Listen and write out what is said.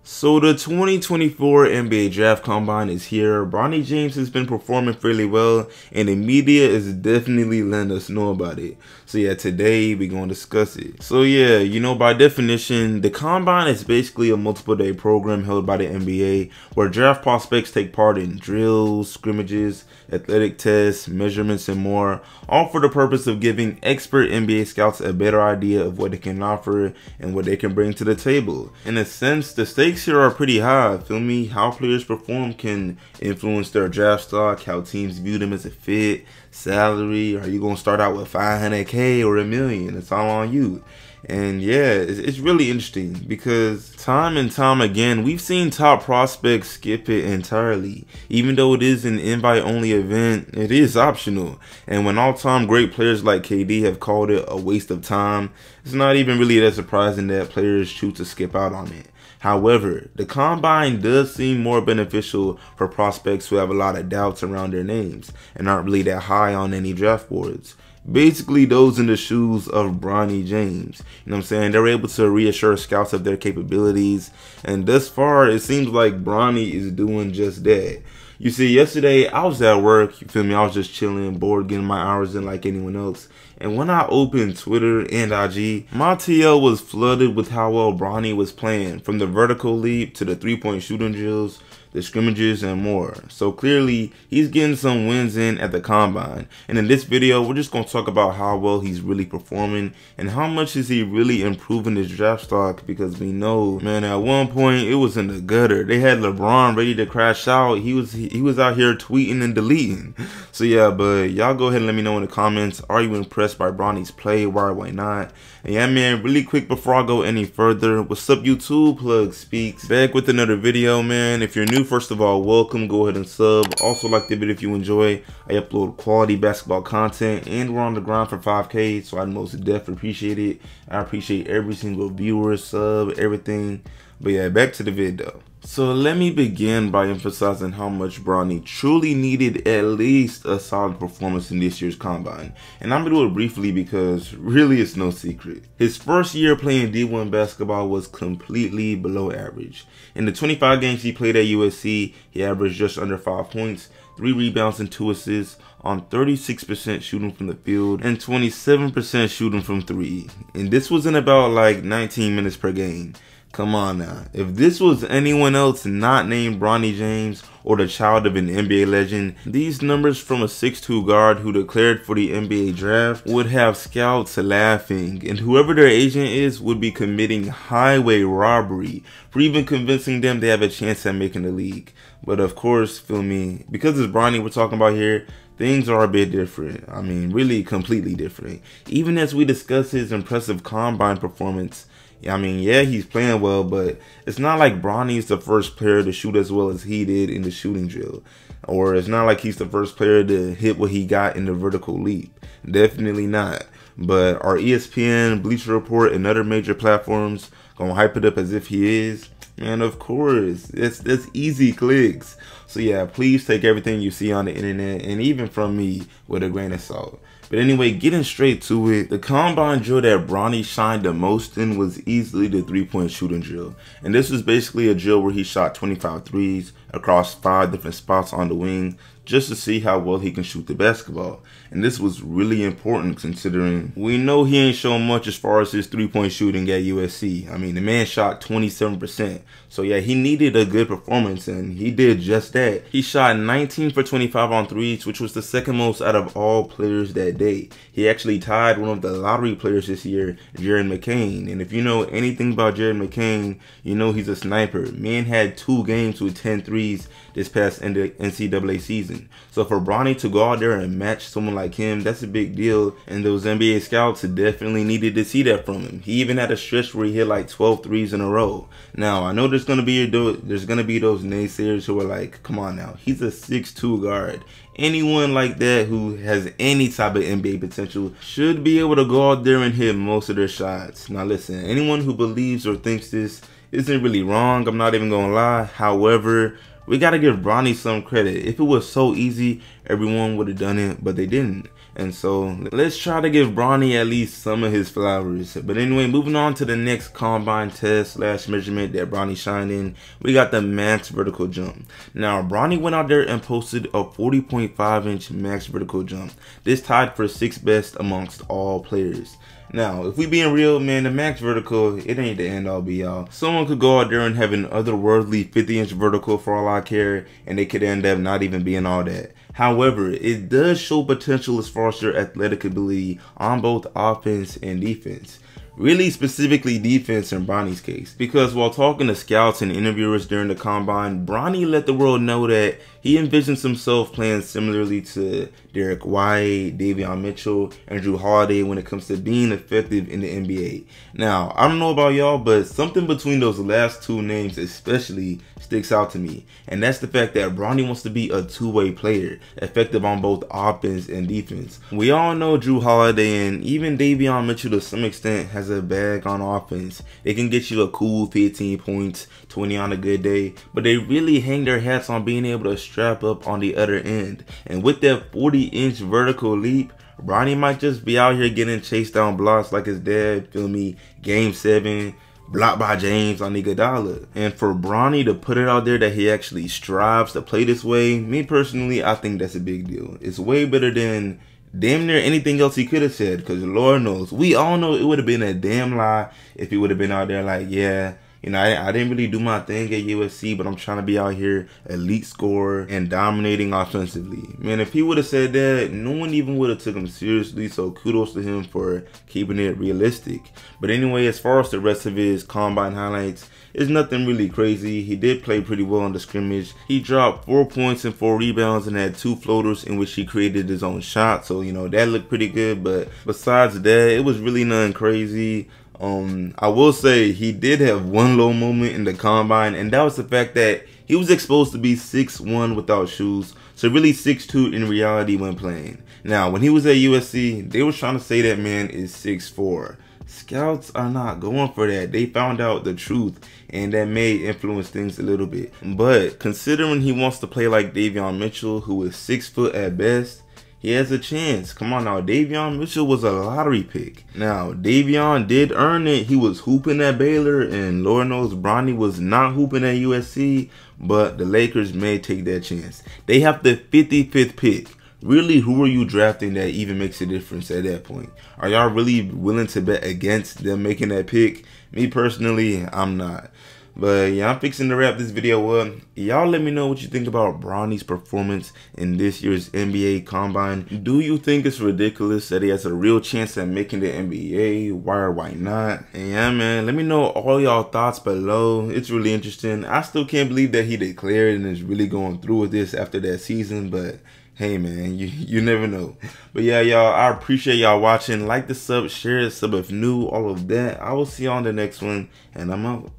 So the 2024 NBA Draft Combine is here. Bronny James has been performing fairly well, and the media is definitely letting us know about it. So yeah, today we're going to discuss it. So yeah, by definition, the Combine is basically a multiple day program held by the NBA where draft prospects take part in drills, scrimmages, athletic tests, measurements, and more, all for the purpose of giving expert NBA scouts a better idea of what they can offer and what they can bring to the table. In a sense, the stakes here are pretty high, feel me? How players perform can influence their draft stock, how teams view them as a fit, salary, are you going to start out with 500K or $1 million? It's all on you. And yeah, it's really interesting because time and time again, we've seen top prospects skip it entirely. Even though it is an invite-only event, it is optional. And when all-time great players like KD have called it a waste of time, it's not even really that surprising that players choose to skip out on it. However, the Combine does seem more beneficial for prospects who have a lot of doubts around their names and aren't really that high on any draft boards. Basically, those in the shoes of Bronny James. You know what I'm saying? They're able to reassure scouts of their capabilities. And thus far, it seems like Bronny is doing just that. You see, yesterday, I was at work. You feel me? I was just chilling, bored, getting my hours in like anyone else. And when I opened Twitter and IG, my TL was flooded with how well Bronny was playing. From the vertical leap to the three-point shooting drills, the scrimmages, and more. So clearly, he's getting some wins in at the Combine. And in this video, we're just going to talk about how well he's really performing and how much is he really improving his draft stock, because we know, man, at one point, it was in the gutter. They had LeBron ready to crash out. He was out here tweeting and deleting. So yeah, but y'all go ahead and let me know in the comments, are you impressed by Bronny's play? Why not? And yeah, man, really quick before I go any further, what's up YouTube? Plug Speaks back with another video, man. If you're new, first of all, welcome. Go ahead and sub. Also like the video if you enjoy. I upload quality basketball content and we're on the grind for 5K, so I most definitely appreciate it. I appreciate every single viewer, sub, everything. But yeah, back to the video. So let me begin by emphasizing how much Bronny truly needed at least a solid performance in this year's Combine. And I'm going to do it briefly because really it's no secret. His first year playing D1 basketball was completely below average. In the 25 games he played at USC, he averaged just under 5 points, 3 rebounds and 2 assists on 36% shooting from the field and 27% shooting from 3. And this was in about like 19 minutes per game. Come on now. If this was anyone else not named Bronny James or the child of an NBA legend, these numbers from a 6'2" guard who declared for the NBA draft would have scouts laughing, and whoever their agent is would be committing highway robbery for even convincing them they have a chance at making the league. But of course, feel me, because it's Bronny we're talking about here, things are a bit different. I mean, really completely different. Even as we discuss his impressive Combine performance, I mean, yeah, he's playing well, but it's not like Bronny's the first player to shoot as well as he did in the shooting drill. Or it's not like he's the first player to hit what he got in the vertical leap. Definitely not. But are ESPN, Bleacher Report, and other major platforms gonna hype it up as if he is? Man, of course. That's easy clicks. So yeah, please take everything you see on the internet and even from me with a grain of salt. But anyway, getting straight to it, the Combine drill that Bronny shined the most in was easily the three-point shooting drill. And this was basically a drill where he shot 25 threes across 5 different spots on the wing just to see how well he can shoot the basketball. And this was really important considering we know he ain't shown much as far as his three-point shooting at USC. I mean, the man shot 27%. So yeah, he needed a good performance and he did just that. He shot 19 for 25 on threes, which was the second most out of all players that day. He actually tied one of the lottery players this year, Jared McCain. And if you know anything about Jared McCain, you know he's a sniper. Man had 2 games with 10 threes this past NCAA season. So for Bronny to go out there and match someone like him, that's a big deal. And those NBA scouts definitely needed to see that from him. He even had a stretch where he hit like 12 threes in a row. Now, I know there's gonna be those naysayers who are like, come on now, he's a 6'2" guard. Anyone like that who has any type of NBA potential should be able to go out there and hit most of their shots. Now listen, anyone who believes or thinks this isn't really wrong, I'm not even gonna lie. However, We gotta give Bronny some credit. If it was so easy, everyone would have done it, but they didn't. And so let's try to give Bronny at least some of his flowers. But anyway, moving on to the next combine test / measurement that Bronny shined in, we got the max vertical jump. Now Bronny went out there and posted a 40.5-inch max vertical jump. This tied for 6th best amongst all players. Now, if we being real, man, the max vertical, it ain't the end all be all. Someone could go out there and have an otherworldly 50-inch vertical for all I care, and they could end up not even being all that. However, it does show potential as far as your athletic ability on both offense and defense. Really specifically defense in Bronny's case. Because while talking to scouts and interviewers during the combine, Bronny let the world know that he envisions himself playing similarly to Derek White, Davion Mitchell, and Jrue Holiday when it comes to being effective in the NBA. Now, I don't know about y'all, but something between those last two names especially sticks out to me. And that's the fact that Bronny wants to be a two-way player, effective on both offense and defense. We all know Jrue Holiday and even Davion Mitchell to some extent has a bag on offense. They can get you a cool 15 points, 20 on a good day, but they really hang their hats on being able to strap up on the other end. And with that 40-inch vertical leap, Bronny might just be out here getting chased down blocks like his dad, feel me, Game 7, blocked by James on Iguodala. And for Bronny to put it out there that he actually strives to play this way, me personally, I think that's a big deal. It's way better than damn near anything else he could have said, because Lord knows, we all know it would have been a damn lie if he would have been out there like, yeah, you know, I didn't really do my thing at USC, but I'm trying to be out here elite scorer and dominating offensively. Man, if he would have said that, no one even would have took him seriously, so kudos to him for keeping it realistic. But anyway, as far as the rest of his combine highlights, it's nothing really crazy. He did play pretty well on the scrimmage. He dropped 4 points and 4 rebounds and had 2 floaters in which he created his own shot. So, you know, that looked pretty good. But besides that, it was really nothing crazy. I will say he did have one low moment in the combine, and that was the fact that he was exposed to be 6'1" without shoes. So really 6'2" in reality when playing. Now, when he was at USC, they were trying to say that man is 6'4". Scouts are not going for that. They found out the truth, and that may influence things a little bit. But considering he wants to play like Davion Mitchell, who is 6 foot at best, he has a chance. Come on now, Davion Mitchell was a lottery pick. Now, Davion did earn it. He was hooping at Baylor, and Lord knows Bronny was not hooping at USC, but the Lakers may take that chance. They have the 55th pick. Really, who are you drafting that even makes a difference at that point? Are y'all really willing to bet against them making that pick? Me personally, I'm not. But yeah, I'm fixing to wrap this video up. Y'all let me know what you think about Bronny's performance in this year's NBA Combine. Do you think it's ridiculous that he has a real chance at making the NBA? Why or why not? And yeah, man, let me know all y'all thoughts below. It's really interesting. I still can't believe that he declared and is really going through with this after that season, but hey man, you never know. But yeah, y'all, I appreciate y'all watching. Like the sub, share the sub if new, all of that. I will see you on the next one, and I'm out.